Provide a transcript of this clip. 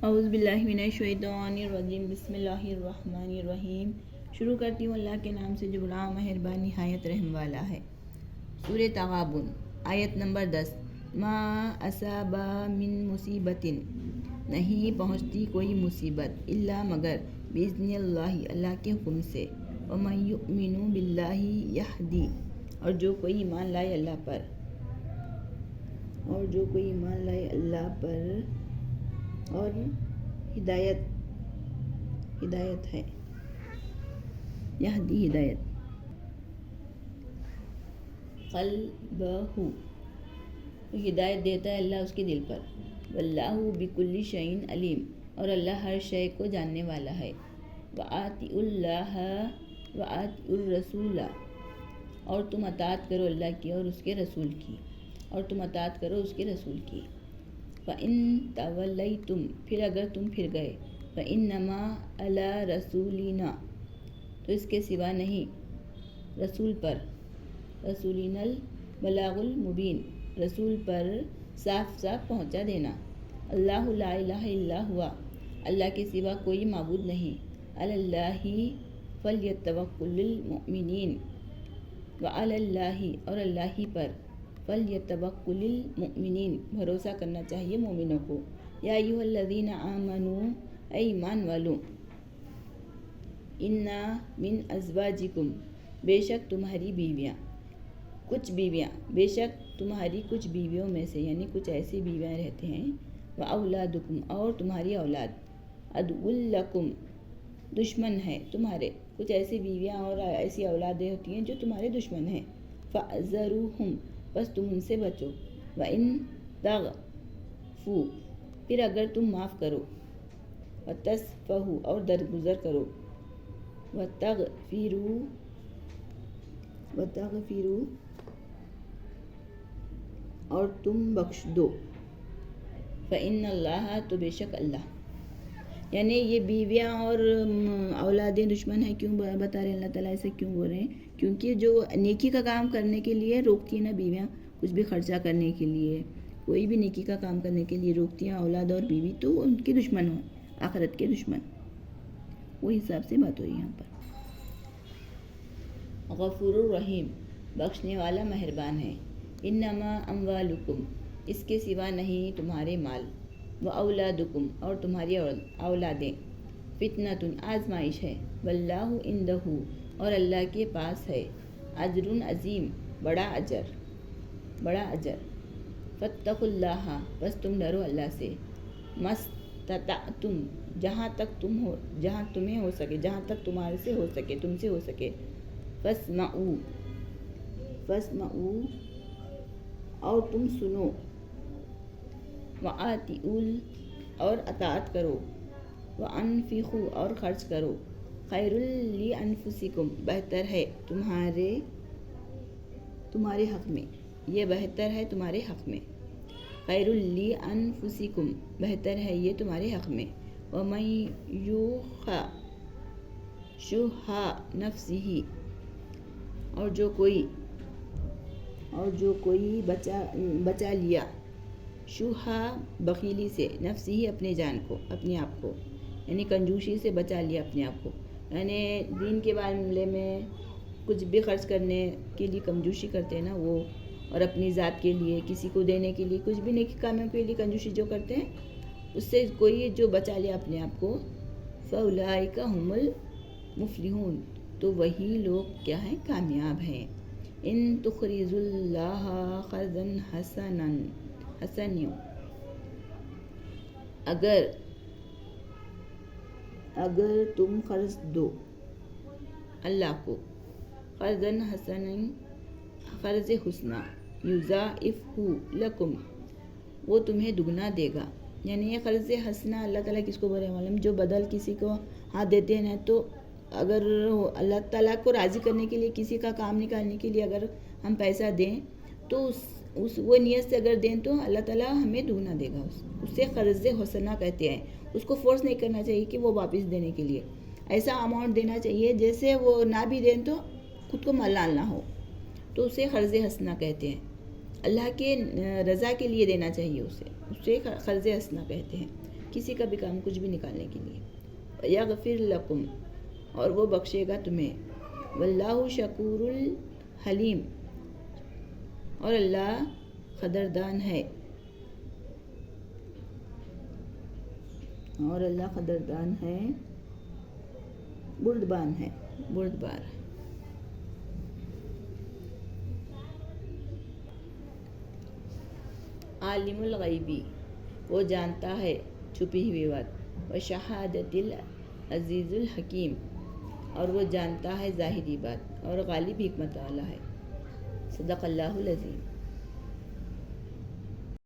اعوذ باللہ من الشیطان الرجیم، بسم اللہ الرحمن الرحیم۔ شروع کرتی ہوں اللہ کے نام سے جو بڑا مہربان نہایت رحم والا ہے۔ سورہ تغابن، آیت نمبر 10۔ ما اصاب من مصیبت، نہیں پہنچتی کوئی مصیبت، الا مگر باذن اللہ، اللہ کے حکم سے۔ ومن یؤمن باللہ یہدی، اور جو کوئی ایمان لائے اللہ پر، اور ہدایت ہے، یہدی ہدایت، قلبہ، ہدایت دیتا ہے اللہ اس کے دل پر۔ واللہ بکل شیء علیم، اور اللہ ہر شے کو جاننے والا ہے۔ وآطیعوا اللہ وآطیعوا الرسول، اور تم اطاعت کرو اللہ کی اور اس کے رسول کی، فَإِن تَوَلَّيْتُمْ، پھر اگر تم پھر گئے، فَإِنَّمَا عَلَىٰ رَسُولِنَا، تو اس کے سوا نہیں رسول پر، رسولنا البلاغ المبین، رسول پر صاف صاف پہنچا دینا۔ اللہ لا الہ الا ہوا، اللہ کے سوا کوئی معبود نہیں۔ علی اللہ فلیتوکل المؤمنین، وعلی اللہ، اور اللہ ہی پر، فلیتوکل المؤمنین، بھروسہ کرنا چاہیے مومنوں کو۔ یا ایھا الذین آمنوا، اے ایمان والو، ان من ازواجکم، بے شک تمہاری بیویاں، بے شک تمہاری کچھ بیویوں میں سے، یعنی کچھ ایسی بیویاں رہتے ہیں، واولادکم، اور تمہاری اولاد، عدو لکم، دشمن ہے تمہارے، کچھ ایسی بیویاں اور ایسی اولادیں ہوتی ہیں جو تمہارے دشمن ہیں۔ فاحذروہم، بس تم ان سے بچو۔ وَإِن تَعْفُوا، پھر اگر تم معاف کرو، وَتَصْفَحُوا، اور درگزر کرو، وَتَغْفِرُوا، اور تم بخش دو، فَإِنَّ اللَّهَ، تو بے شک اللہ۔ یعنی یہ بیویاں اور اولادیں دشمن ہیں، کیوں بتا رہے ہیں اللہ تعالیٰ، ایسے کیوں بول رہے ہیں؟ کیونکہ جو نیکی کا کام کرنے کے لیے روکتی ہیں نا بیویاں، کچھ بھی خرچہ کرنے کے لیے، کوئی بھی نیکی کا کام کرنے کے لیے روکتی ہیں اولاد اور بیوی، تو ان کے دشمن ہوں، آخرت کے دشمن، وہ حساب سے بات ہو رہی ہے یہاں پر۔ غفور الرحیم، بخشنے والا مہربان ہے۔ انما اموالکم، اس کے سوا نہیں تمہارے مال، واولادکم، اور تمہاری اولادیں، فتنۃ، آزمائش ہے، واللہ عندہ، اور اللہ کے پاس ہے، اجر عظیم، بڑا اجر۔ فاتقوا اللہ، بس تم ڈرو اللہ سے، مستطعتم، جہاں تک تمہیں ہو سکے، جہاں تک تمہارے سے ہو سکے، تم سے ہو سکے۔ فاسمعوا، اور تم سنو، وآتیعوا، اور اطاعت کرو، وانفقوا، اور خرچ کرو، خیر لانفسکم، بہتر ہے تمہارے حق میں، یہ بہتر ہے تمہارے حق میں، خیر لانفسکم، بہتر ہے یہ تمہارے حق میں۔ ومن یوق شح نفسہ، اور جو کوئی بچا لیا، شح، بخیلی سے، نفسہ، اپنے جان کو، اپنے آپ کو، یعنی کنجوسی سے بچا لیا اپنے آپ کو، یعنی دین کے معاملے میں کچھ بھی خرچ کرنے کے لیے کنجوسی کرتے ہیں نا وہ، اور اپنی ذات کے لیے، کسی کو دینے کے لیے، کچھ بھی نیکی کاموں کے لیے کنجوسی جو کرتے ہیں، اس سے کوئی جو بچا لیا اپنے آپ کو، فاولئک ھم المفلحون، تو وہی لوگ کیا ہیں، کامیاب ہیں۔ ان تقرضوا اللہ قرضا حسنا، اگر تم قرض دو اللہ کو، قرضا حسنا، قرض حسنا، یضاعفہ لکم، وہ تمہیں دگنا دے گا۔ یعنی یہ قرض حسنا اللہ تعالیٰ کس کو بولے معلوم، جو بدل کسی کو ہاتھ دیتے ہیں نا، تو اگر اللہ تعالیٰ کو راضی کرنے کے لیے، کسی کا کام نکالنے کے لیے اگر ہم پیسہ دیں، تو وہ نیت سے اگر دیں تو اللہ تعالیٰ ہمیں دگنا دے گا، اسے قرض حسنا کہتے ہیں۔ اس کو فورس نہیں کرنا چاہیے کہ وہ واپس دینے کے لیے، ایسا اماؤنٹ دینا چاہیے جیسے وہ نہ بھی دیں تو خود کو ملال نہ ہو، تو اسے قرض حسنا کہتے ہیں۔ اللہ کے رضا کے لیے دینا چاہیے اسے قرض حسنا کہتے ہیں۔ کسی کا بھی کام کچھ بھی نکالنے کے لیے. یغفر لکم اور وہ بخشے گا تمہیں. واللہ شکور الحلیم اور اللہ قدردان ہے. اور اللہ قدردان ہے، بردبان ہے، بردبار. عالم الغیبی وہ جانتا ہے چھپی ہوئی بات. وشہادت العزیز الحکیم اور وہ جانتا ہے ظاہری بات، اور غالب حکمت والا ہے. صدق اللہ العظیم.